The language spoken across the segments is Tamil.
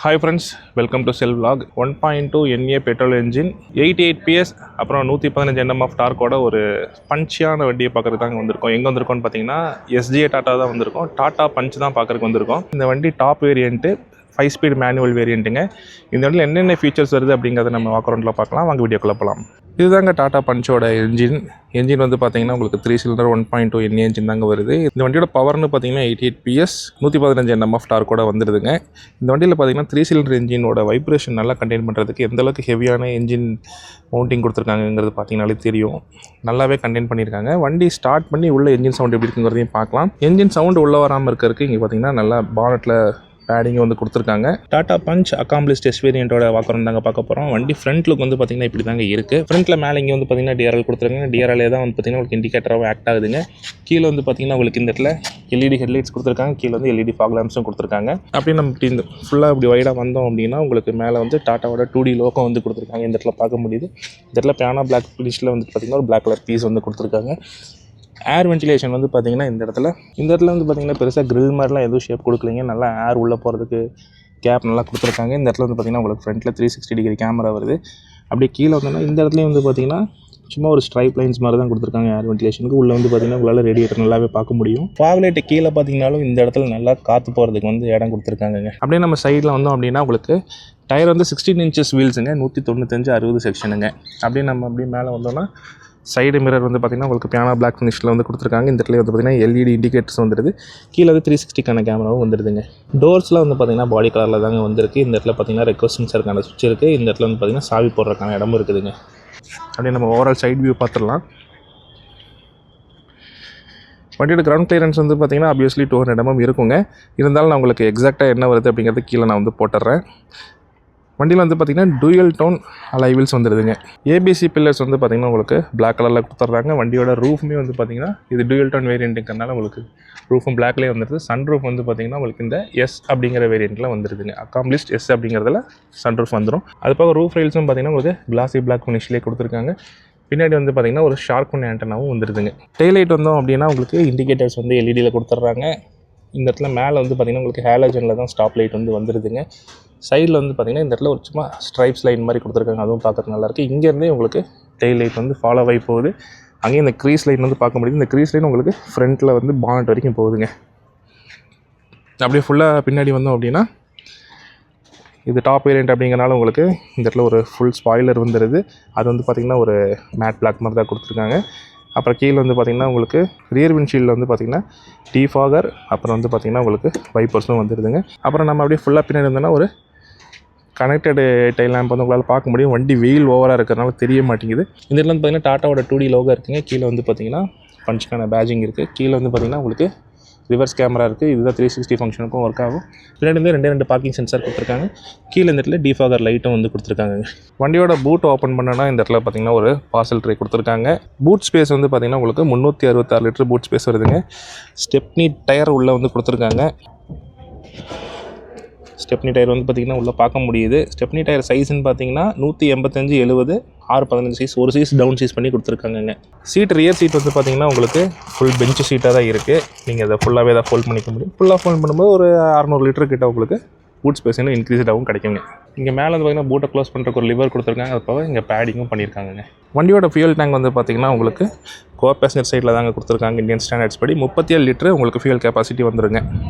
Hi friends, welcome to Cell Vlog. 1.2 NA petrol engine, 88 PS, அப்புறம் 115 Nm of torque ஓட ஒரு பஞ்சியான வண்டியை பார்க்கறதுக்கு தாங்க வந்திருக்கோம். எங்கே வந்திருக்கோம்னு பார்த்தீங்கன்னா SGA டாட்டா தான் வந்திருக்கோம். டாட்டா பஞ்ச் தான் பார்க்கறதுக்கு வந்திருக்கோம். இந்த வண்டி டாப் வேரியண்ட்டு 5 ஸ்பீட் மேனுவல் வேரியண்ட்டுங்க. இந்த வண்டியில் என்னென்ன ஃபீச்சர்ஸ் வருது அப்படிங்கிறத நம்ம வாக் அரௌண்டில் பார்க்கலாம். வாங்க வீடியோக்குள்ளே போகலாம். இதுதாங்க டாட்டா பஞ்சோட என்ஜின் வந்து பார்த்தீங்கன்னா உங்களுக்கு 3 சிலிண்டர் 1.2 NA என்ஜின் தாங்க வருது. இந்த வண்டியோட பவர்னு பார்த்தீங்கன்னா 88 PS 115 Nm of torque கூட வந்துடுதுங்க. இந்த வண்டியில் பார்த்தீங்கன்னா 3 சிலிண்டர் என்ஜினோட வைப்ரேஷன் நல்லா கண்டெயின் பண்ணுறதுக்கு எந்த அளவுக்கு ஹெவியான என்ஜின் மவுண்டிங் கொடுத்துருக்காங்கிறது பார்த்தீங்கன்னாலே தெரியும். நல்லாவே கண்டெயின் பண்ணியிருக்காங்க. வண்டி ஸ்டார்ட் பண்ணி உள்ள என்ஜின் சவுண்ட் எப்படி இருக்குங்கிறதையும் பார்க்கலாம். என்ஜின் சவுண்டு உள்ளே வராமல் இருக்கிறதுக்கு இங்கே பார்த்தீங்கன்னா நல்லா பானட்டில் பேடிங் வந்து கொடுத்துருக்காங்க. டாடா பஞ்ச் அக்காம்ப்ளிஸ்ட் எஸ் வேரியண்ட்டோட வாக்கரம் தாங்க பார்க்க போகிறோம். வண்டி ஃப்ரண்ட் லுக் வந்து பார்த்தீங்கன்னா இப்படி தாங்க இருக்குது. ஃப்ரண்ட்டில் மேலே இங்கே வந்து பார்த்தீங்கன்னா DRL கொடுத்துருக்காங்க. DRLே தான் வந்து பார்த்தீங்கன்னா உங்களுக்கு இண்டிகேட்டராகவும் ஆக்ட் ஆகுதுங்க. கீழே வந்து பார்த்தீங்கன்னா உங்களுக்கு இந்த இடத்துல LED ஹெட்லைட்ஸ் கொடுத்துருக்காங்க. கீழே வந்து LED ஃபாக் லேம்ப்ஸும் கொடுத்துருக்காங்க. அப்படியே நம்ம இப்படி இந்த ஃபுல்லாக இப்படி வைடாக வந்தோம் அப்படின்னா உங்களுக்கு மேலே வந்து டாட்டாவோட 2D லோகோ வந்து கொடுத்துருக்காங்க. இந்த இடத்துல பார்க்க முடியுது. இந்த இடத்துல பியானோ பிளாக் ஃபினிஷில் வந்து பார்த்தீங்கன்னா ஒரு பிளாக் கலர் பீஸ் வந்து கொடுத்துருக்காங்க. ஏர் வென்டிலேஷன் வந்து பார்த்தீங்கன்னா இந்த இடத்துல வந்து பார்த்தீங்கன்னா பெருசாக கிரில் மாதிரிலாம் எதுவும் ஷேப் கொடுக்கலைங்க. நல்லா ஏர் உள்ளே போகிறதுக்கு கேப் நல்லா கொடுத்துருக்காங்க. இந்த இடத்துல வந்து பார்த்தீங்கன்னா உங்களுக்கு ஃப்ரண்ட்டில் 360 டிகிரி கேமரா வருது. அப்படியே கீழே வந்தோம்னா இந்த இடத்துலையும் வந்து பார்த்தீங்கன்னா சும்மா ஒரு ஸ்ட்ரைப் லைன்ஸ் மாதிரி தான் கொடுத்துருக்காங்க ஏர் வென்டிலேஷனுக்கு. உள்ளே வந்து பார்த்தீங்கன்னா உங்களால் ரேடியேட்டர் நல்லாவே பார்க்க முடியும். ஃபாக் லைட்டு கீழே பார்த்தீங்கன்னாலும் இந்த இடத்துல நல்லா காற்று போகிறதுக்கு வந்து இடம் கொடுத்துருக்காங்க. அப்படியே நம்ம சைடில் வந்தோம் அப்படின்னா உங்களுக்கு டயர் வந்து 16 inches வீல்ஸுங்க, 195/60 செக்ஷனுங்க. அப்படியே நம்ம அப்படியே மேலே வந்தோம்னா சைடு மிரர் வந்து பார்த்திங்கன்னா உங்களுக்கு பியானோ பிளாக் ஃபினிஷில் வந்து கொடுத்துருக்காங்க. இந்த இடத்துல வந்து பார்த்திங்கன்னா LED இண்டிகேட்டர்ஸ் வந்துடுது. கீழே வந்து 360 கேமராவும் வந்துடுதுங்க. டோர்ஸ்லாம் வந்து பார்த்திங்கன்னா பாடி கலரில் தாங்க வந்திருக்கு. இந்த இடத்துல பார்த்திங்கன்னா ரெக்வஸ்ட் சென்சருக்கான சுவிட்ச் இருக்குது. இந்த இடத்துல வந்து பார்த்திங்கன்னா சாவி போடுறதுக்கான இடமும் இருக்குதுங்க. அப்படியே நம்ம ஓவரால் சைட் வியூ பார்த்துடலாம். வண்டியோட கிரவுண்ட் கிளியரன்ஸ் வந்து பார்த்திங்கன்னா ஆப்வியஸ்லி 200 mm இருக்குங்க. இருந்தாலும் நான் உங்களுக்கு எக்ஸாக்டாக என்ன வருது அப்படிங்கிறது கீழே நான் வந்து போட்டுடுறேன். வண்டியில் வந்து பார்த்திங்கன்னா டூயல் டோன் அலாய் வீல்ஸ் வந்துடுதுங்க. ABC பில்லர்ஸ் வந்து பார்த்திங்கன்னா உங்களுக்கு பிளாக் கலரில் கொடுத்துட்றாங்க. வண்டியோட ரூஃபுமே வந்து பார்த்திங்கன்னா இது டூயல் டோன் வேரியண்ட்டுங்கிறனால உங்களுக்கு ரூஃபும் பிளாக்லேயே வந்துடுது. சன் ரூஃப் வந்து பார்த்திங்கன்னா உங்களுக்கு இந்த எஸ் அப்படிங்கிற வேரியண்ட்டில் வந்துடுதுங்க. அக்காம்ப்ளிஸ்ட் எஸ் அப்படிங்கிறதுல சன் ரூஃப் வந்துடும். அது போக ரூஃப் ரைல்ஸும் பார்த்திங்கன்னா உங்களுக்கு கிளாஸி பிளாக் ஃபினிஷ்லேயே கொடுத்துருக்காங்க. பின்னாடி வந்து பார்த்திங்கன்னா ஒரு ஷார்ப் ஆண்டனாவும் வந்துடுதுங்க. டெய்லைட் வந்தோம் அப்படின்னா உங்களுக்கு இண்டிகேட்டர்ஸ் வந்து LEDயில் கொடுத்துட்றாங்க. இந்த இடத்துல மேலே வந்து பார்த்திங்கன்னா உங்களுக்கு ஹேலஜனில் தான் ஸ்டாப் லைட் வந்து வந்துடுதுங்க. சைடில் வந்து பார்த்திங்கன்னா இந்த இடத்துல ஒரு சும்மா ஸ்ட்ரைப்ஸ் லைன் மாதிரி கொடுத்துருக்காங்க. அதுவும் பார்க்குறது நல்லாயிருக்கு. இங்கேருந்தே உங்களுக்கு டெய்ல் லைட் வந்து ஃபாலோ ஆகி போகுது. அங்கேயும் இந்த க்ரீஸ் லைன் வந்து பார்க்க முடியுது. இந்த க்ரீஸ் லைன் உங்களுக்கு ஃப்ரண்ட்டில் வந்து பானட் வரைக்கும் போகுதுங்க. அப்படியே ஃபுல்லாக பின்னாடி வந்தோம் அப்படின்னா இது டாப் வேரியண்ட் அப்படிங்கிறனால உங்களுக்கு இந்த இடத்துல ஒரு ஃபுல் ஸ்பாய்லர் வந்துடுது. அது வந்து பார்த்திங்கன்னா ஒரு மேட் பிளாக் மாதிரி தான் கொடுத்துருக்காங்க. அப்புறம் கீழே வந்து பார்த்திங்கன்னா உங்களுக்கு ரியர் விண்ட்ஷீல்டில் வந்து பார்த்திங்கன்னா டிஃபாகர், அப்புறம் வந்து பார்த்திங்கன்னா உங்களுக்கு வைப்பர்ஸும் வந்துடுதுங்க. அப்புறம் நம்ம அப்படியே ஃபுல்லாக பின்னாடி இருந்தோம்னா ஒரு கனெக்டடு டைல் லேம்ப் வந்து உங்களால் பார்க்க முடியும். வண்டி வெயில் ஓவராக இருக்கிறனால தெரிய மாட்டேங்குது. இந்த இடத்துல வந்து பார்த்திங்கன்னா டாட்டாவோட 2D லோகோ இருக்குங்க. கீழே வந்து பார்த்திங்கன்னா பஞ்சுக்கான பேஜிங் இருக்குது. கீழே வந்து பார்த்திங்கன்னா உங்களுக்கு ரிவர்ஸ் கேமரா இருக்குது. இதுதான் 360 ஃபங்க்ஷனுக்கும் ஒர்க் ஆகும். பின்னாடி வந்து ரெண்டு பார்க்கிங் சென்சார் கொடுத்துருக்காங்க. கீழே இந்த இடத்துல டிஃபாகர் லைட்டும் வந்து கொடுத்துருக்காங்க. வண்டியோட பூட் ஓப்பன் பண்ணனா இந்த இடத்துல பார்த்திங்கன்னா ஒரு பார்சல் ட்ரே கொடுத்துருக்காங்க. பூட் ஸ்பேஸ் வந்து பார்த்திங்கன்னா உங்களுக்கு 366 லிட்டர் பூட் ஸ்பேஸ் வருதுங்க. ஸ்டெப்னி டயர் உள்ளே வந்து கொடுத்துருக்காங்க. ஸ்டெப்னி டயர் வந்து பார்த்திங்கன்னா உள்ளே பார்க்க முடியுது. ஸ்டெப்னி டயர் சைஸ்ன்னு பார்த்தீங்கன்னா 185/70 615 சைஸ், ஒரு சைஸ் டவுன் சைஸ் பண்ணி கொடுத்துருக்காங்க. சீட் ரியர் சீட் வந்து பார்த்திங்கன்னா உங்களுக்கு ஃபுல் பெஞ்ச் சீட்டாக தான் இருக்குது. நீங்கள் அதை ஃபுல்லாகவே தான் ஃபோல்ட் பண்ணிக்க முடியும். ஃபுல்லாக ஃபோல்ட் பண்ணும்போது ஒரு 600 லிட்டர் கிட்ட உங்களுக்கு பூட் ஸ்பேஸ் இன்னும் இன்க்ரீஸ்டாகவும் கிடைக்குங்க. இங்கே மேலே வந்து பார்த்திங்கன்னா பூட்டை க்ளோஸ் பண்ணுறதுக்கு ஒரு லிவர் கொடுத்துருக்காங்க. அது போக இங்கே பேடிங்கும் பண்ணியிருக்காங்க. வண்டியோட ஃபியூல் டேங்க் வந்து பார்த்திங்கன்னா உங்களுக்கு கோ பேசஞ்சர் சைடில் தாங்க கொடுத்துருக்காங்க. இந்தியன் ஸ்டாண்டர்ட்ஸ் படி 37 லிட்டர் உங்களுக்கு ஃபியூல் கெப்பாசிட்டி வந்துருங்க.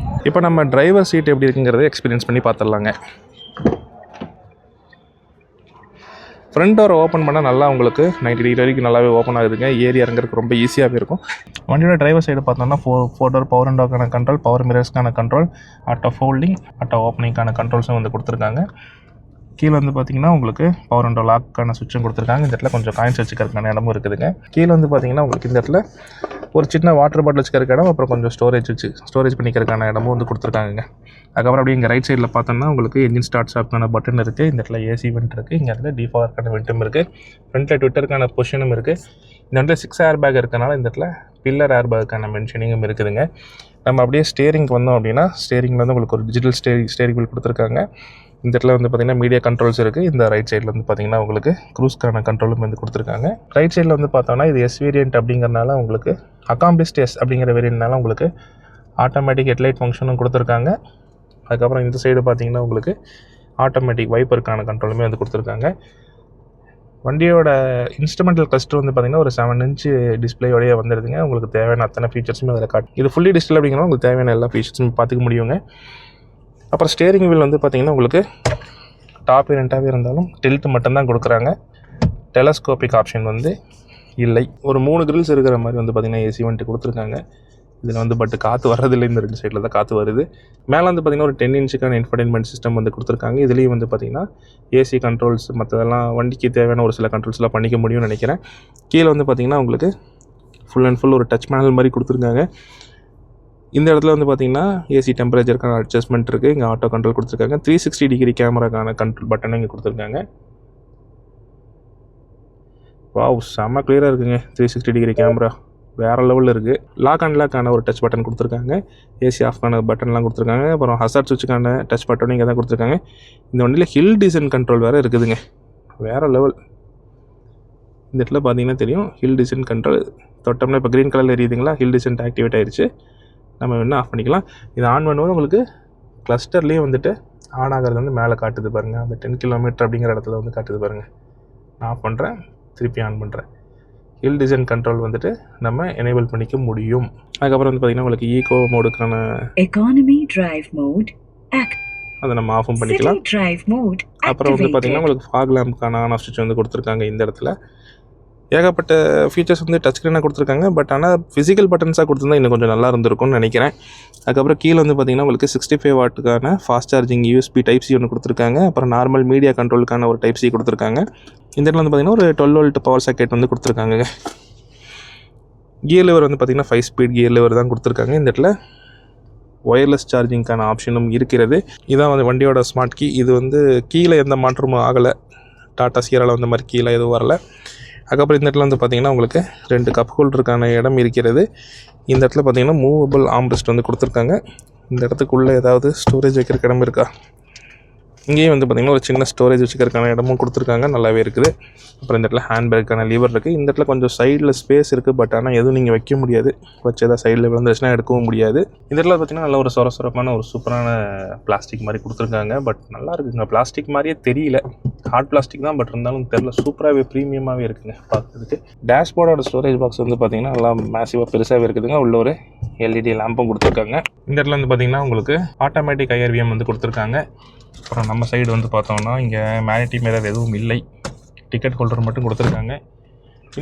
இப்போ நம்ம டிரைவர் சீட் எப்படி இருக்குங்கிறத எக்ஸ்பீரியன்ஸ் பண்ணி பார்த்துடலாங்க. ஃப்ரண்ட் டோரை ஓப்பன் பண்ணால் நல்லா உங்களுக்கு 90 டிகிரி வரைக்கும் நல்லாவே ஓப்பன் ஆகுதுங்க. ஏறி இறங்குறதுக்கு ரொம்ப ஈஸியாகவே இருக்கும். வண்டியோட டிரைவர் சைடு பார்த்தோம்னா ஃபோர் டோர் பவர் விண்டோக்கான கண்ட்ரோல், பவர் மிரர்ஸ்க்கான கண்ட்ரோல், ஆட்டோ ஃபோல்டிங், ஆட்டோ ஓப்பனிங்கான கண்ட்ரோல்ஸும் வந்து கொடுத்துருக்காங்க. கீழே வந்து பார்த்திங்கன்னா உங்களுக்கு பவர் விண்டோ லாக்கான சுவிட்சும் கொடுத்துருக்காங்க. இந்த இடத்துல கொஞ்சம் காயின்ஸ் வச்சுக்கிறதுக்கான இடமும் இருக்குதுங்க. கீழே வந்து பார்த்திங்கன்னா உங்களுக்கு இந்த இடத்துல ஒரு சின்ன வாட்டர் பாட்டில் வச்சுக்கிறதுக்கு இடம், அப்புறம் கொஞ்சம் ஸ்டோரேஜ் பண்ணிக்கிறதுக்கான இடமும் வந்து கொடுத்துருக்காங்க. அதுக்கப்புறம் அப்படியே இங்கே ரைட் சைடில் பார்த்தோம்னா உங்களுக்கு என்ஜின் ஸ்டார்ட் ஸ்டாப்க்கான பட்டன் இருக்குது. இந்த இடத்துல AC வெண்ட் இருக்குது. இங்கே இடத்துல டிஃபாகருக்கான வெண்ட்டும் இருக்குது. ஃப்ரண்ட்டில் ட்விட்டருக்கான பொசிஷனும் இருக்குது. இந்த இடத்துல 6 ஏர் பேக் இருக்கனால இந்த இடத்துல பில்லர் ஏர் பேக்குக்கான மென்ஷனிங்கும் இருக்குதுங்க. நம்ம அப்படியே ஸ்டேரிங்க்கு வந்தோம் அப்படின்னா ஸ்டேரிங்கில் வந்து உங்களுக்கு ஒரு டிஜிட்டல் ஸ்டேரிங் வீல் கொடுத்துருக்காங்க. இந்த இடத்துல வந்து பார்த்திங்கன்னா மீடியா கண்ட்ரோல்ஸ் இருக்குது. இந்த ரைட் சைடில் வந்து பார்த்திங்கன்னா உங்களுக்கு க்ரூஸ்க்கான கண்ட்ரோலும் வந்து கொடுத்துருக்காங்க. ரைட் சைடில் வந்து பார்த்தோன்னா இது எஸ் வேரியண்ட் அப்படிங்கிறனால உங்களுக்கு அக்காம்ப்ளிஸ்ட் எஸ் அப்படிங்கிற வேரியண்ட்னால உங்களுக்கு ஆட்டோமேட்டிக் ஹெட்லைட் ஃபங்க்ஷனும் கொடுத்துருக்காங்க. அதுக்கப்புறம் இந்த சைடு பார்த்திங்கன்னா உங்களுக்கு ஆட்டோமேட்டிக் வைப்பருக்கான கண்ட்ரோலுமே வந்து கொடுத்துருக்காங்க. வண்டியோட இன்ஸ்ட்ருமெண்டல் கிளஸ்டர் வந்து பார்த்திங்கன்னா ஒரு 7 இன்ச்சு டிஸ்பிளேயோடய வந்துடுதுங்க. உங்களுக்கு தேவையான அத்தனை ஃபீச்சர்ஸுமே அதில் காட்டும். இது ஃபுல்லி டிஜிட்டல் அப்படிங்கிறனா உங்களுக்கு தேவையான எல்லா ஃபீச்சர்ஸுமே பார்த்துக்க முடியுங்க. அப்புறம் ஸ்டேரிங் வீல் வந்து பார்த்திங்கன்னா உங்களுக்கு டாப் ரெண்டாகவே இருந்தாலும் டில்ட் மட்டும்தான் கொடுக்குறாங்க. டெலஸ்கோபிக் ஆப்ஷன் வந்து இல்லை. ஒரு 3 கிரில்ஸ் இருக்கிற மாதிரி வந்து பார்த்திங்கன்னா ஏசி வந்துட்டு கொடுத்துருக்காங்க. இதில் வந்து பட் காற்று வர்றதில்லை, இந்த 2 சைடில் தான் காற்று வருது. மேலே வந்து பார்த்திங்கன்னா ஒரு 10 இன்ச்சுக்கான இன்ஃபர்டைன்மெண்ட் சிஸ்டம் வந்து கொடுத்துருக்காங்க. இதுலேயும் வந்து பார்த்திங்கன்னா ஏசி கண்ட்ரோல்ஸ் மற்றதெல்லாம் வண்டிக்கு தேவையான ஒரு சில கண்ட்ரோல்ஸ்லாம் பண்ணிக்க முடியும்னு நினைக்கிறேன். கீழே வந்து பார்த்திங்கன்னா உங்களுக்கு ஃபுல் அண்ட் ஃபுல் ஒரு டச் பேனல் மாதிரி கொடுத்துருக்காங்க. இந்த இடத்துல வந்து பார்த்திங்கன்னா ஏசி டெம்பரேச்சருக்கான அட்ஜஸ்ட்மெண்ட் இருக்குது. இங்கே ஆட்டோ கண்ட்ரோல் கொடுத்துருக்காங்க. 360 டிகிரி கேமராக்கான கண்ட்ரோல் பட்டனும் இங்கே கொடுத்துருக்காங்க. வாவ், செம்ம கிளியராக இருக்குங்க. 360 டிகிரி கேமரா வேறு லெவலில் இருக்குது. லாக் அண்ட் லாக்கான ஒரு டச் பட்டன் கொடுத்துருக்காங்க. ஏசி ஆஃப்கான பட்டன்லாம் கொடுத்துருக்காங்க. அப்புறம் ஹசார்ட் சுவிட்சுக்கான டச் பட்டனும் இங்கே தான் கொடுத்துருக்காங்க. இந்த வண்டியில் ஹில் டிசைன் கண்ட்ரோல் வேறு இருக்குதுங்க, வேறு லெவல். இந்த இடத்துல பார்த்தீங்கன்னா தெரியும் ஹில் டிசைன் கண்ட்ரோல். தொட்டோம்னா இப்போ க்ரீன் கலரில் எரியுதுங்களா, ஹில் டிசைன் ஆக்டிவேட் ஆகிடுச்சு. நம்ம வேணால் ஆஃப் பண்ணிக்கலாம். இது ஆன் பண்ணும்போது உங்களுக்கு கிளஸ்டர்லேயே வந்துட்டு ஆன் ஆகிறது வந்து மேலே காட்டுது பாருங்கள். அந்த 10 கிலோமீட்டர் அப்படிங்கிற இடத்துல வந்து காட்டுது பாருங்கள். நான் ஆஃப் பண்ணுறேன், திருப்பி ஆன் பண்ணுறேன். ஹில் டிசைன் கண்ட்ரோல் வந்துட்டு நம்ம எனேபிள் பண்ணிக்க முடியும். அதுக்கப்புறம் வந்து பார்த்திங்கன்னா உங்களுக்கு ஈகோ மோடுக்கான எக்கானமி டிரைவ் மோட் அதை நம்ம ஆஃபும் பண்ணிக்கலாம். அப்புறம் வந்து பார்த்திங்கன்னா உங்களுக்கு ஃபாக் லேம்புக்கான ஆன் ஆஃப் ஸ்விட்ச் வந்து கொடுத்துருக்காங்க. இந்த இடத்துல ஏகப்பட்ட ஃபீச்சர்ஸ் வந்து டச் ஸ்க்ரீனாக கொடுத்துருக்காங்க. பட் ஆனால் ஃபிசிக்கல் பட்டன்ஸாக கொடுத்துருந்தா இன்னும் கொஞ்சம் நல்லா இருந்திருக்கும்னு நினைக்கிறேன். அதுக்கப்புறம் கீழே வந்து பார்த்திங்கன்னா உங்களுக்கு 65 வாட்டுக்கான fast charging USB type C ஒன்று கொடுத்துருக்காங்க. அப்புறம் நார்மல் மீடியா கண்ட்ரோலுக்கான ஒரு டைப் சி கொடுத்துருக்காங்க. இந்த இடத்துல வந்து பார்த்திங்கன்னா ஒரு 12 வோல்ட் பவர் சாக்கெட் வந்து கொடுத்துருக்காங்க. கியர் லிவர் வந்து பார்த்திங்கன்னா 5 ஸ்பீட் கியர் லிவர் தான் கொடுத்துருக்காங்க. இந்த இடத்துல ஒயர்லெஸ் சார்ஜிங்க்கான ஆப்ஷனும் இருக்கிறது. இதான் வந்து வண்டியோட ஸ்மார்ட் கீ. இது வந்து கீழே எந்த மாற்றமும் ஆகலை. டாடா சியரால் வந்த மாதிரி கீழே எதுவும் வரலை. அதுக்கப்புறம் இந்த இடத்துல வந்து பார்த்திங்கன்னா உங்களுக்கு 2 கப் ஹோல்டருக்கான இடம் இருக்கிறது. இந்த இடத்துல பார்த்திங்கன்னா மூவபிள் ஆம்ரெஸ்ட் வந்து கொடுத்துருக்காங்க. இந்த இடத்துக்குள்ளே ஏதாவது ஸ்டோரேஜ் வைக்கிறதுக்கு இடம் இருக்கா? இங்கேயும் வந்து பார்த்திங்கன்னா ஒரு சின்ன ஸ்டோரேஜ் வச்சுக்கிறதுக்கான இடமும் கொடுத்துருக்காங்க, நல்லாவே இருக்குது. அப்புறம் இந்த இடத்துல ஹேண்ட் பேக்குக்கான லீவர் இருக்குது. இந்த இடத்துல கொஞ்சம் சைடில் ஸ்பேஸ் இருக்குது. பட் ஆனால் எதுவும் நீங்கள் வைக்க முடியாது. வச்சு ஏதாவது சைடில் விழுந்துச்சுன்னா எடுக்கவும் முடியாது. இந்த இடத்துல பார்த்திங்கன்னா நல்ல ஒரு சொரசொரப்பான ஒரு சூப்பரான பிளாஸ்டிக் மாதிரி கொடுத்துருக்காங்க. பட் நல்லா இருக்குதுங்க. பிளாஸ்டிக் மாதிரியே தெரியல, ஹார்ட் பிளாஸ்டிக் தான். பட் இருந்தாலும் தெரியல, சூப்பராகவே ப்ரீமியமாகவே இருக்குங்க பார்க்குறதுக்கு. டேஷ்போர்டோட ஸ்டோரேஜ் பாக்ஸ் வந்து பார்த்திங்கன்னா நல்லா மேசிவாக பெருசாகவே இருக்குதுங்க. உள்ள ஒரு எல்இடி லேம்பும் கொடுத்துருக்காங்க. இந்த இடத்துல வந்து பார்த்திங்கன்னா உங்களுக்கு ஆட்டோமேட்டிக் ஐஆர்விஎம் வந்து கொடுத்துருக்காங்க. அப்புறம் நம்ம சைடு வந்து பார்த்தோம்னா இங்கே மேனிட்டி மிரர் எதுவும் இல்லை, டிக்கெட் ஹோல்டர் மட்டும் கொடுத்துருக்காங்க.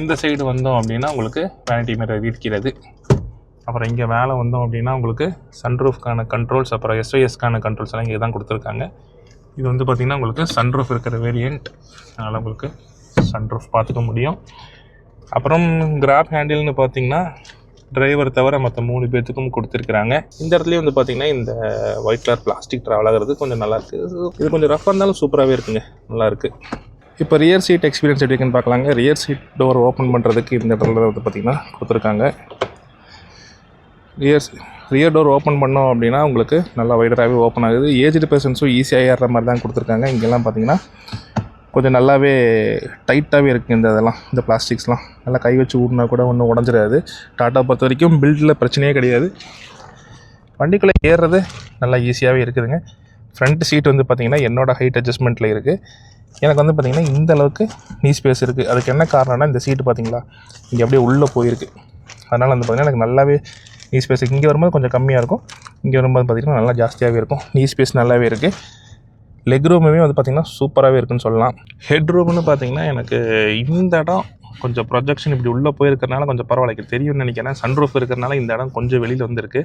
இந்த சைடு வந்தோம் அப்படின்னா உங்களுக்கு மேனிட்டி மிரர் இருக்கிறது. அப்புறம் இங்கே மேலே வந்தோம் அப்படின்னா உங்களுக்கு சன்ரூஃப்கான கண்ட்ரோல்ஸ், அப்புறம் எஸ்ஐஎஸ்க்கான கண்ட்ரோல்ஸ் எல்லாம் இங்கே தான் கொடுத்துருக்காங்க. இது வந்து பார்த்திங்கன்னா உங்களுக்கு சன்ரூஃப் இருக்கிற வேரியண்ட், அதனால் உங்களுக்கு சன்ரூஃப் பார்த்துக்க முடியும். அப்புறம் கிராப் ஹேண்டில்னு பார்த்திங்கன்னா டிரைவர் தவிர மற்ற 3 பேர்த்துக்கும் கொடுத்துருக்குறாங்க. இந்த இடத்துலையும் வந்து பார்த்திங்கன்னா இந்த ஒயிட் கலர் பிளாஸ்டிக் ட்ராவல் ஆகிறது கொஞ்சம் நல்லாயிருக்கு. இது கொஞ்சம் ரஃபாக இருந்தாலும் சூப்பராகவே இருக்குங்க, நல்லாயிருக்கு. இப்போ ரியர் சீட் எக்ஸ்பீரியன்ஸ் எப்படி இருக்குன்னு பார்க்கலாங்க. ரியர் சீட் டோர் ஓப்பன் பண்ணுறதுக்கு இந்த இடத்துல வந்து பார்த்திங்கன்னா கொடுத்துருக்காங்க. ரியர் டோர் ஓப்பன் பண்ணோம் அப்படின்னா உங்களுக்கு நல்லா வைடராகவே ஓப்பன் ஆகுது. ஏஜ்டு பர்சன்ஸும் ஈஸியாக ஏறுற மாதிரி தான் கொடுத்துருக்காங்க. இங்கெல்லாம் பார்த்திங்கன்னா கொஞ்சம் நல்லாவே டைட்டாகவே இருக்குது. இந்த பிளாஸ்டிக்ஸ்லாம் நல்லா கை வச்சு ஊடினா கூட ஒன்றும் உடஞ்சிடாது. டாட்டா பொறுத்த வரைக்கும் பில்டில் பிரச்சனையே கிடையாது. வண்டிக்குள்ளே ஏறுறது நல்லா ஈஸியாகவே இருக்குதுங்க. ஃப்ரண்ட் சீட் வந்து பார்த்திங்கன்னா என்னோடய ஹைட் அட்ஜஸ்ட்மெண்ட்டில் இருக்குது. எனக்கு வந்து பார்த்திங்கன்னா இந்த அளவுக்கு நீ ஸ்பேஸ் இருக்குது. அதுக்கு என்ன காரணம்னா இந்த சீட்டு பார்த்திங்களா இங்கே அப்படியே உள்ளே போயிருக்கு. அதனால் வந்து பார்த்திங்கன்னா எனக்கு நல்லாவே நீ ஸ்பேஸ் இங்கே வரும்போது கொஞ்சம் கம்மியாக இருக்கும், இங்கே வரும்போது பார்த்திங்கன்னா நல்லா ஜாஸ்தியாகவே இருக்கும். நீ ஸ்பேஸ் நல்லாவே இருக்குது. லெக் ரூமுமே வந்து பார்த்திங்கன்னா சூப்பராகவே இருக்குன்னு சொல்லலாம். ஹெட் ரூம்னு பார்த்திங்கன்னா எனக்கு இந்த இடம் கொஞ்சம் ப்ரொஜெக்ஷன் இப்படி உள்ளே போயிருக்கிறனால கொஞ்சம் பரவாயில்ல தெரியும்னு நினைக்கிறேன். சன்ரூஃப் இருக்கிறனால இந்த இடம் கொஞ்சம் வெளியில் வந்துருக்கு.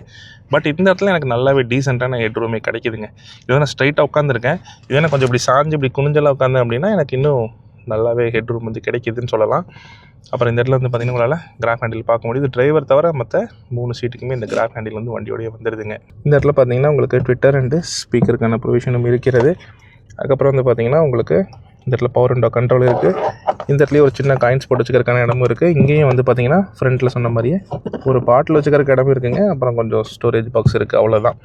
பட் இந்த இடத்துல எனக்கு நல்லாவே டீசெண்டான ஹெட் ரூமே கிடைக்குதுங்க. இது நான் ஸ்ட்ரைட்டாக உட்காந்துருக்கேன். இதே கொஞ்சம் இப்படி சாஞ்சு இப்படி குனிஞ்செல்லாம் உட்காந்தேன் அப்படின்னா எனக்கு இன்னும் நல்லாவே ஹெட் ரூம் வந்து கிடைக்கிதுன்னு சொல்லலாம். அப்புறம் இந்த இடத்துல வந்து பார்த்திங்கன்னா உங்களால் கிராப் ஹேண்டில் பார்க்க முடியுது. டிரைவர் தவிர மற்ற 3 சீட்டுக்குமே இந்த கிராப் ஹேண்டில் வந்து வண்டியோடய வந்துடுதுங்க. இந்த இடத்துல பார்த்திங்கன்னா உங்களுக்கு ட்விட்டர் அண்டு ஸ்பீக்கருக்கான ப்ரொவிஷனும் இருக்கிறது. அதுக்கப்புறம் வந்து பார்த்திங்கன்னா உங்களுக்கு இந்த இடத்துல பவர் விண்டோ கண்ட்ரோல் இருக்குது. இந்த இடத்துலையே ஒரு சின்ன காயின்ஸ் போட்டு வச்சுக்கிறதுக்கான இடமும் இருக்குது. இங்கேயும் வந்து பார்த்திங்கன்னா ஃப்ரண்ட்டில் சொன்ன மாதிரியே ஒரு பாட்டில் வச்சுக்கிறதுக்கு இடமும் இருக்குங்க. அப்புறம் கொஞ்சம் ஸ்டோரேஜ் பாக்ஸ் இருக்குது, அவ்வளோதான்.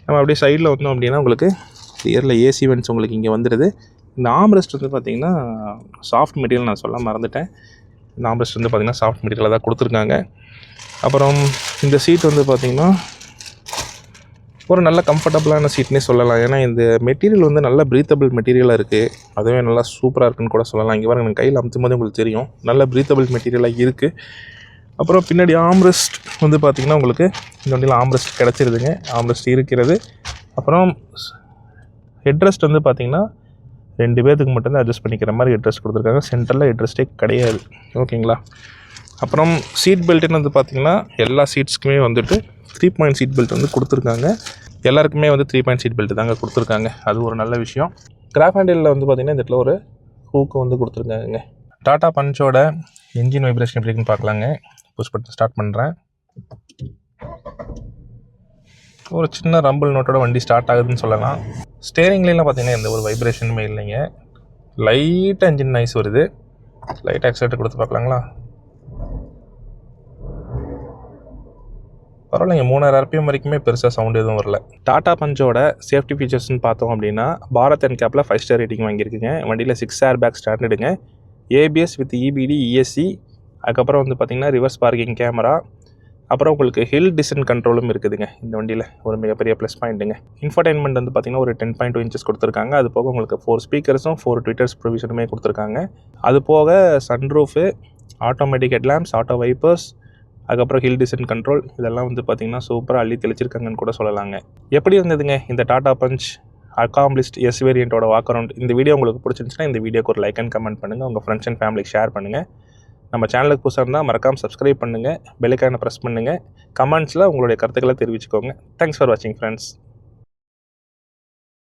நம்ம அப்படியே சைடில் வந்தோம் அப்படின்னா உங்களுக்கு ரியரில் ஏசி வென்ட்ஸ் உங்களுக்கு இங்கே வந்துடுது. இந்த ஆம்ரெஸ்ட் வந்து பார்த்திங்கன்னா சாஃப்ட் மெட்டீரியல் நான் சொல்ல மறந்துட்டேன். இந்த ஆம்ரெஸ்ட் வந்து பார்த்திங்கன்னா சாஃப்ட் மெட்டீரியலாக தான் கொடுத்துருக்காங்க. அப்புறம் இந்த சீட் வந்து பார்த்திங்கன்னா ஒரு நல்ல கம்ஃபர்டபுளான சீட்னே சொல்லலாம். ஏன்னா இந்த மெட்டீரியல் வந்து நல்ல ப்ரீத்தபிள் மெட்டீரியலாக இருக்குது. அதுவே நல்லா சூப்பராக இருக்குன்னு கூட சொல்லலாம். இங்கே பாருங்க, எனக்கு கையில் அமுத்தும் போது உங்களுக்கு தெரியும் நல்ல ப்ரீத்தபிள் மெட்டீரியலாக இருக்குது. அப்புறம் பின்னாடி ஆம்ரெஸ்ட் வந்து பார்த்திங்கன்னா உங்களுக்கு இந்த வண்டியில் ஆம்ரெஸ்ட் கிடச்சிருதுங்க. ஆம்ரெஸ்ட் இருக்கிறது. அப்புறம் ஹெட்ரெஸ்ட் வந்து பார்த்திங்கன்னா 2 பேர்த்துக்கு மட்டும்தான் அட்ஜஸ்ட் பண்ணிக்கிற மாதிரி ஹெட்ரெஸ்ட் கொடுத்துருக்காங்க. சென்டரில் ஹெட்ரெஸ்ட்டே கிடையாது. ஓகேங்களா. அப்புறம் சீட் பெல்ட்டுன்னு வந்து பார்த்திங்கன்னா எல்லா சீட்ஸ்க்குமே வந்துட்டு 3 பாயிண்ட் சீட் பெல்ட் வந்து கொடுத்துருக்காங்க. எல்லாருக்குமே வந்து 3 பாயிண்ட் சீட் பெல்ட் தாங்க கொடுத்துருக்காங்க. அது ஒரு நல்ல விஷயம். கிராப் ஹேண்டிலில் வந்து பார்த்திங்கன்னா இந்த இடத்துல ஒரு ஹூக்கு வந்து கொடுத்துருக்காங்க. டாடா பஞ்சோட இன்ஜின் வைப்ரேஷன் எப்படி இருக்குன்னு பார்க்கலாங்க. புஷ் பட்டன் ஸ்டார்ட் பண்ணுறேன். ஒரு சின்ன ரம்பிள் நோட்டோட வண்டி ஸ்டார்ட் ஆகுதுன்னு சொல்லலாம். ஸ்டேரிங்லாம் பார்த்தீங்கன்னா எந்த ஒரு வைப்ரேஷனுமே இல்லைங்க. லைட்டாக இன்ஜின் நாய்ஸ் வருது. லைட் ஆக்சிலேட்டர் கொடுத்து பார்க்கலாங்களா. பரவாயில்லைங்க, 3000 RPM வரைக்குமே பெருசாக சவுண்ட் எதுவும் வரல. டாடா பஞ்சோட சேஃப்டி ஃபீச்சர்ஸ்னு பார்த்தோம் அப்படின்னா பாரத் என்கேப்பில் 5 ஸ்டார் ரேட்டிங் வாங்கியிருக்குங்க. வண்டியில் 6 ஏர் பேக் ஸ்டாண்டர்டுங்க. ABS with EBD ESC. அதுக்கப்புறம் வந்து பார்த்திங்கன்னா ரிவர்ஸ் பார்க்கிங் கேமரா. அப்புறம் உங்களுக்கு ஹில் டிசன்ட் கண்ட்ரோலும் இருக்குதுங்க இந்த வண்டியில். ஒரு மிகப்பெரிய ப்ளஸ் பாயிண்ட்டுங்க. இன்ஃபர்டைன்மெண்ட் வந்து பார்த்திங்கன்னா ஒரு 10.2 இன்ச்சஸ் கொடுத்துருக்காங்க. அது போக உங்களுக்கு 4 ஸ்பீக்கர்ஸும் 4 ட்விட்டர்ஸ் ப்ரொவிஷனுமே கொடுத்துருக்காங்க. அது போக sunroof, automatic headlamps, auto vipers, அதுக்கப்புறம் ஹில் டிசன்ட் கண்ட்ரோல், இதெல்லாம் வந்து பார்த்திங்கன்னா சூப்பராக அள்ளி தெளிச்சிருக்காங்கன்னு கூட சொல்லலாங்க. எப்படி இருந்ததுங்க இந்த டாடா பஞ்ச் அக்காம்ப்ளிஸ்ட் எஸ் வேரியண்ட்டோட வாக் அரவுண்ட்? இந்த வீடியோ உங்களுக்கு பிடிச்சிருந்துச்சுன்னா இந்த வீடியோக்கு ஒரு லைக் அண்ட் கமெண்ட் பண்ணுங்கள். உங்கள் ஃப்ரெண்ட்ஸ் அண்ட் ஃபேமிலிக்கு ஷேர் பண்ணுங்கள். நம்ம சேனலுக்கு புதுசாக இருந்தால் மறக்காமல் சப்ஸ்கிரைப் பண்ணுங்கள். பெல் ஐகானை ப்ரெஸ் பண்ணுங்கள். கமெண்ட்ஸில் உங்களுடைய கருத்துக்களை தெரிவிச்சுக்கோங்க. தேங்க்ஸ் ஃபார் வாட்சிங் ஃப்ரெண்ட்ஸ்.